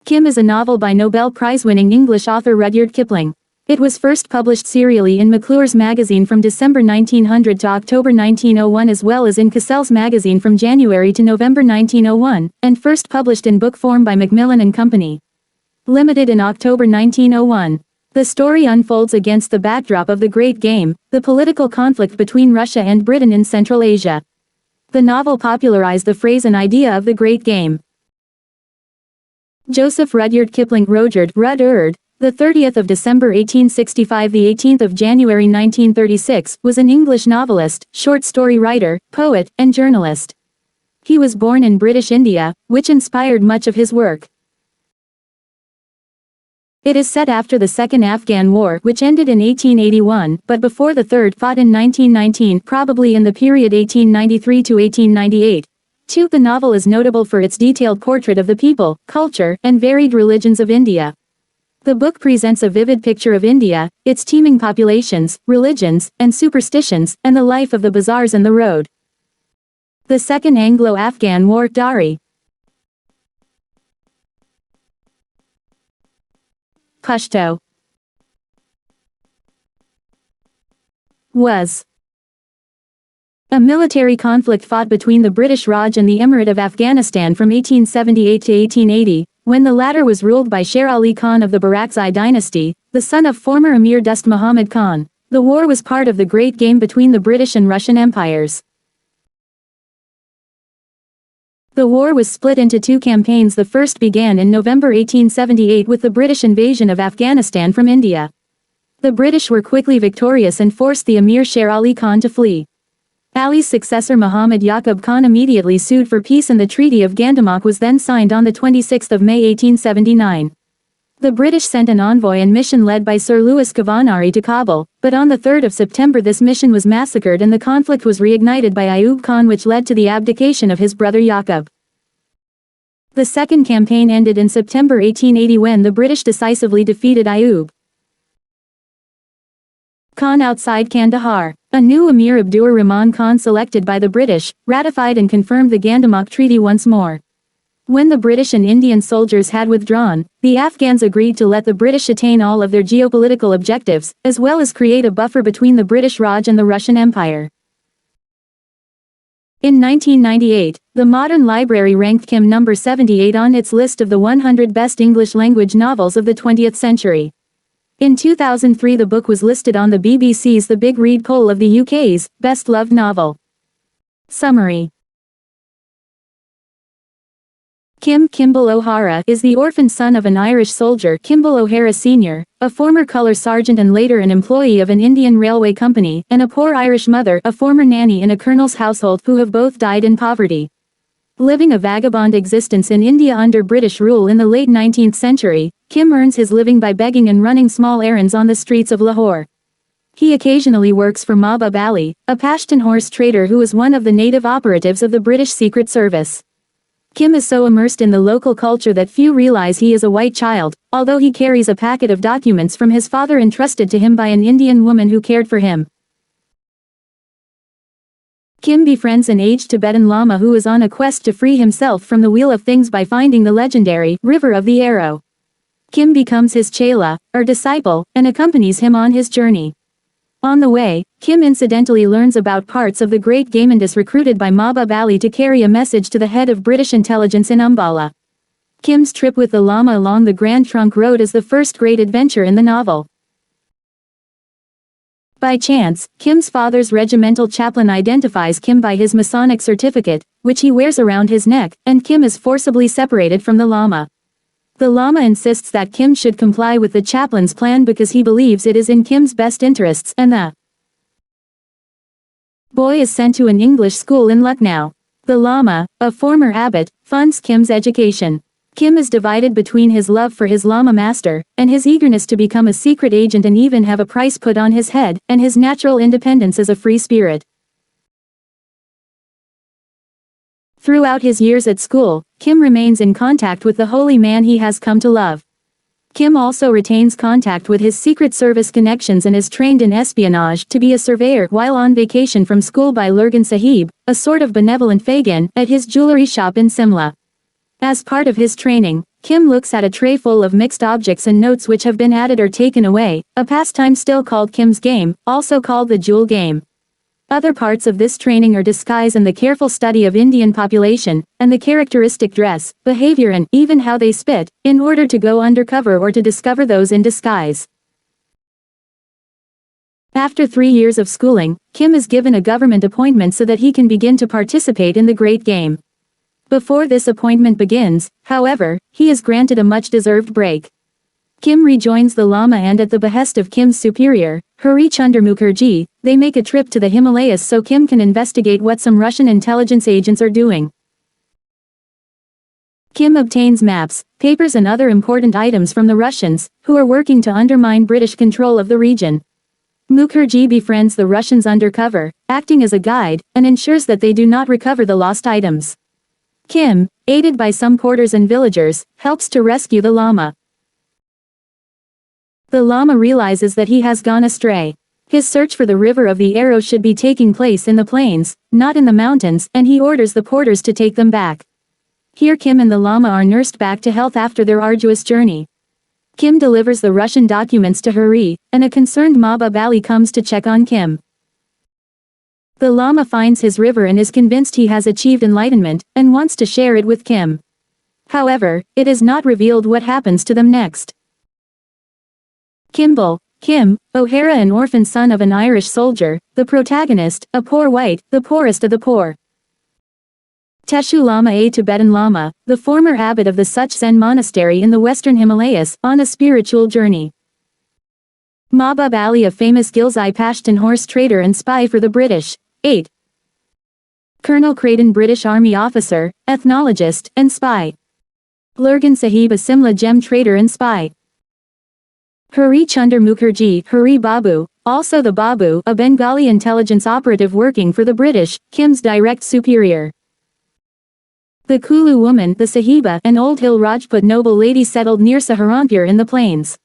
Kim is a novel by Nobel Prize-winning English author Rudyard Kipling. It was first published serially in McClure's magazine from December 1900 to October 1901 as well as in Cassell's magazine from January to November 1901, and first published in book form by Macmillan and Company Limited in October 1901. The story unfolds against the backdrop of the Great Game, the political conflict between Russia and Britain in Central Asia. The novel popularized the phrase and idea of the Great Game. Joseph Rudyard Kipling Rudyard, the 30th of December 1865 the 18th of January 1936, was an English novelist, short story writer, poet, and journalist. He was born in British India, which inspired much of his work. It is set after the Second Afghan War, which ended in 1881, but before the Third fought in 1919, probably in the period 1893 to 1898. 2. The novel is notable for its detailed portrait of the people, culture, and varied religions of India. The book presents a vivid picture of India, its teeming populations, religions, and superstitions, and the life of the bazaars and the road. The Second Anglo-Afghan War, Dari. Pashto. Was a military conflict fought between the British Raj and the Emirate of Afghanistan from 1878 to 1880, when the latter was ruled by Sher Ali Khan of the Barakzai dynasty, the son of former Emir Dost Muhammad Khan. The war was part of the Great Game between the British and Russian empires. The war was split into two campaigns. The first began in November 1878 with the British invasion of Afghanistan from India. The British were quickly victorious and forced the Emir Sher Ali Khan to flee. Ali's successor Muhammad Yaqub Khan immediately sued for peace and the Treaty of Gandamak was then signed on 26 May 1879. The British sent an envoy and mission led by Sir Louis Kavanaghi to Kabul, but on 3 September this mission was massacred and the conflict was reignited by Ayub Khan, which led to the abdication of his brother Yaqub. The second campaign ended in September 1880 when the British decisively defeated Ayub Khan outside Kandahar. A new Emir Abdur Rahman Khan selected by the British, ratified and confirmed the Gandamak Treaty once more. When the British and Indian soldiers had withdrawn, the Afghans agreed to let the British attain all of their geopolitical objectives, as well as create a buffer between the British Raj and the Russian Empire. In 1998, the Modern Library ranked Kim number 78 on its list of the 100 best English-language novels of the 20th century. In 2003 the book was listed on the BBC's The Big Read poll of the UK's Best Loved Novel. Summary. Kim Kimball O'Hara is the orphaned son of an Irish soldier, Kimball O'Hara Sr., a former colour sergeant and later an employee of an Indian railway company, and a poor Irish mother, a former nanny in a colonel's household, who have both died in poverty. Living a vagabond existence in India under British rule in the late 19th century, Kim earns his living by begging and running small errands on the streets of Lahore. He occasionally works for Mahbub Ali, a Pashtun horse trader who is one of the native operatives of the British Secret Service. Kim is so immersed in the local culture that few realize he is a white child, although he carries a packet of documents from his father entrusted to him by an Indian woman who cared for him. Kim befriends an aged Tibetan Lama who is on a quest to free himself from the Wheel of Things by finding the legendary River of the Arrow. Kim becomes his chela, or disciple, and accompanies him on his journey. On the way, Kim incidentally learns about parts of the Great Game and is recruited by Mahbub Ali to carry a message to the head of British intelligence in Umballa. Kim's trip with the Lama along the Grand Trunk Road is the first great adventure in the novel. By chance, Kim's father's regimental chaplain identifies Kim by his Masonic certificate, which he wears around his neck, and Kim is forcibly separated from the Lama. The Lama insists that Kim should comply with the chaplain's plan because he believes it is in Kim's best interests, and the boy is sent to an English school in Lucknow. The Lama, a former abbot, funds Kim's education. Kim is divided between his love for his Lama master, and his eagerness to become a secret agent and even have a price put on his head, and his natural independence as a free spirit. Throughout his years at school, Kim remains in contact with the holy man he has come to love. Kim also retains contact with his Secret Service connections and is trained in espionage to be a surveyor while on vacation from school by Lurgan Sahib, a sort of benevolent Fagin, at his jewelry shop in Simla. As part of his training, Kim looks at a tray full of mixed objects and notes which have been added or taken away, a pastime still called Kim's game, also called the jewel game. Other parts of this training are disguise and the careful study of Indian population, and the characteristic dress, behavior and even how they spit, in order to go undercover or to discover those in disguise. After 3 years of schooling, Kim is given a government appointment so that he can begin to participate in the great game. Before this appointment begins, however, he is granted a much-deserved break. Kim rejoins the Lama and at the behest of Kim's superior, Hari Chunder Mukherjee, they make a trip to the Himalayas so Kim can investigate what some Russian intelligence agents are doing. Kim obtains maps, papers and other important items from the Russians, who are working to undermine British control of the region. Mukherjee befriends the Russians undercover, acting as a guide, and ensures that they do not recover the lost items. Kim, aided by some porters and villagers, helps to rescue the Lama. The Lama realizes that he has gone astray. His search for the river of the arrows should be taking place in the plains, not in the mountains, and he orders the porters to take them back. Here Kim and the Lama are nursed back to health after their arduous journey. Kim delivers the Russian documents to Hari, and a concerned Mahbub Ali comes to check on Kim. The Lama finds his river and is convinced he has achieved enlightenment, and wants to share it with Kim. However, it is not revealed what happens to them next. Kim O'Hara, an orphan son of an Irish soldier, the protagonist, a poor white, the poorest of the poor. Teshu Lama, a Tibetan Lama, the former abbot of the Such Zen monastery in the western Himalayas, on a spiritual journey. Mahbub Ali, a famous Ghilzai Pashtun horse trader and spy for the British. 8. Colonel Creighton, British Army officer, ethnologist, and spy. Lurgan Sahib, a Simla gem trader and spy. Hari Chunder Mukherjee, Hari Babu, also the Babu, a Bengali intelligence operative working for the British, Kim's direct superior. The Kulu woman, the Sahiba, an old hill Rajput noble lady settled near Saharanpur in the plains.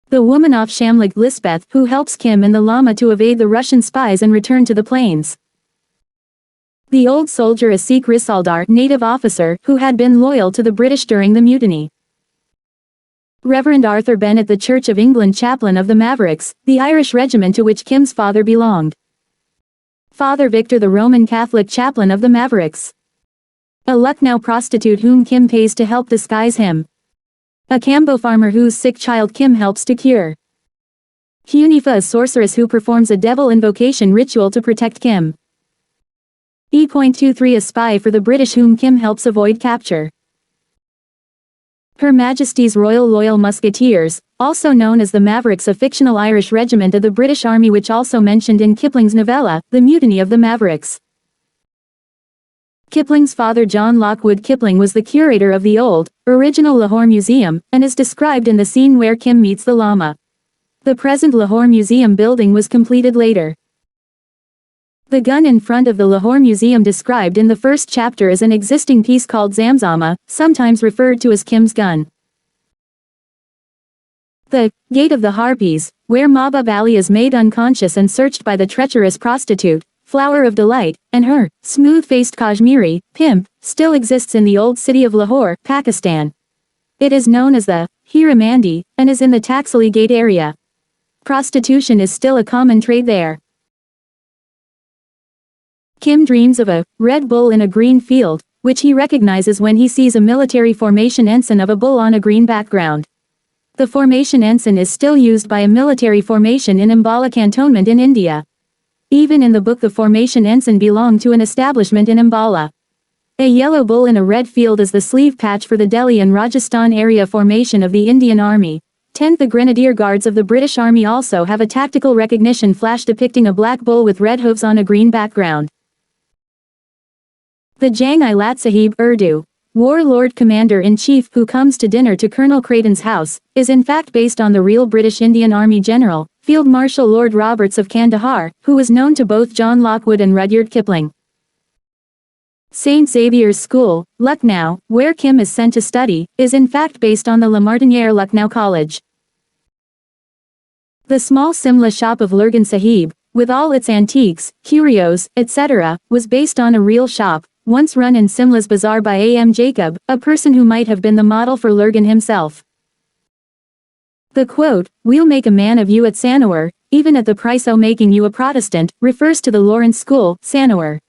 The woman of Shamlag, Lisbeth, who helps Kim and the Lama to evade the Russian spies and return to the plains. The old soldier, a Sikh Risaldar, native officer, who had been loyal to the British during the mutiny. Reverend Arthur Bennett, the Church of England chaplain of the Mavericks, the Irish regiment to which Kim's father belonged. Father Victor, the Roman Catholic chaplain of the Mavericks. A Lucknow prostitute whom Kim pays to help disguise him. A Kambo farmer whose sick child Kim helps to cure. Hunifa, a sorceress who performs a devil invocation ritual to protect Kim. E.23, a spy for the British whom Kim helps avoid capture. Her Majesty's Royal Loyal Musketeers, also known as the Mavericks, a fictional Irish regiment of the British Army which also mentioned in Kipling's novella, The Mutiny of the Mavericks. Kipling's father, John Lockwood Kipling, was the curator of the old, original Lahore Museum, and is described in the scene where Kim meets the Lama. The present Lahore Museum building was completed later. The gun in front of the Lahore Museum described in the first chapter is an existing piece called Zamzama, sometimes referred to as Kim's gun. The Gate of the Harpies, where Mahbub Ali is made unconscious and searched by the treacherous prostitute, Flower of Delight, and her smooth-faced Kashmiri pimp, still exists in the old city of Lahore, Pakistan. It is known as the Hira Mandi, and is in the Taxili Gate area. Prostitution is still a common trade there. Kim dreams of a red bull in a green field, which he recognizes when he sees a military formation ensign of a bull on a green background. The formation ensign is still used by a military formation in Ambala Cantonment in India. Even in the book the formation ensign belonged to an establishment in Ambala. A yellow bull in a red field is the sleeve patch for the Delhi and Rajasthan area formation of the Indian Army. 10th The Grenadier Guards of the British Army also have a tactical recognition flash depicting a black bull with red hooves on a green background. The Jang-i-Lat Sahib Urdu Warlord Commander-in-Chief who comes to dinner to Colonel Creighton's house, is in fact based on the real British Indian Army General, Field Marshal Lord Roberts of Kandahar, who was known to both John Lockwood and Rudyard Kipling. St. Xavier's School, Lucknow, where Kim is sent to study, is in fact based on the La Martiniere Lucknow College. The small Simla shop of Lurgan Sahib, with all its antiques, curios, etc., was based on a real shop, once run in Simla's bazaar by A.M. Jacob, a person who might have been the model for Lurgan himself. The quote, "We'll make a man of you at Sanawar, even at the price o' making you a Protestant," refers to the Lawrence School, Sanawar.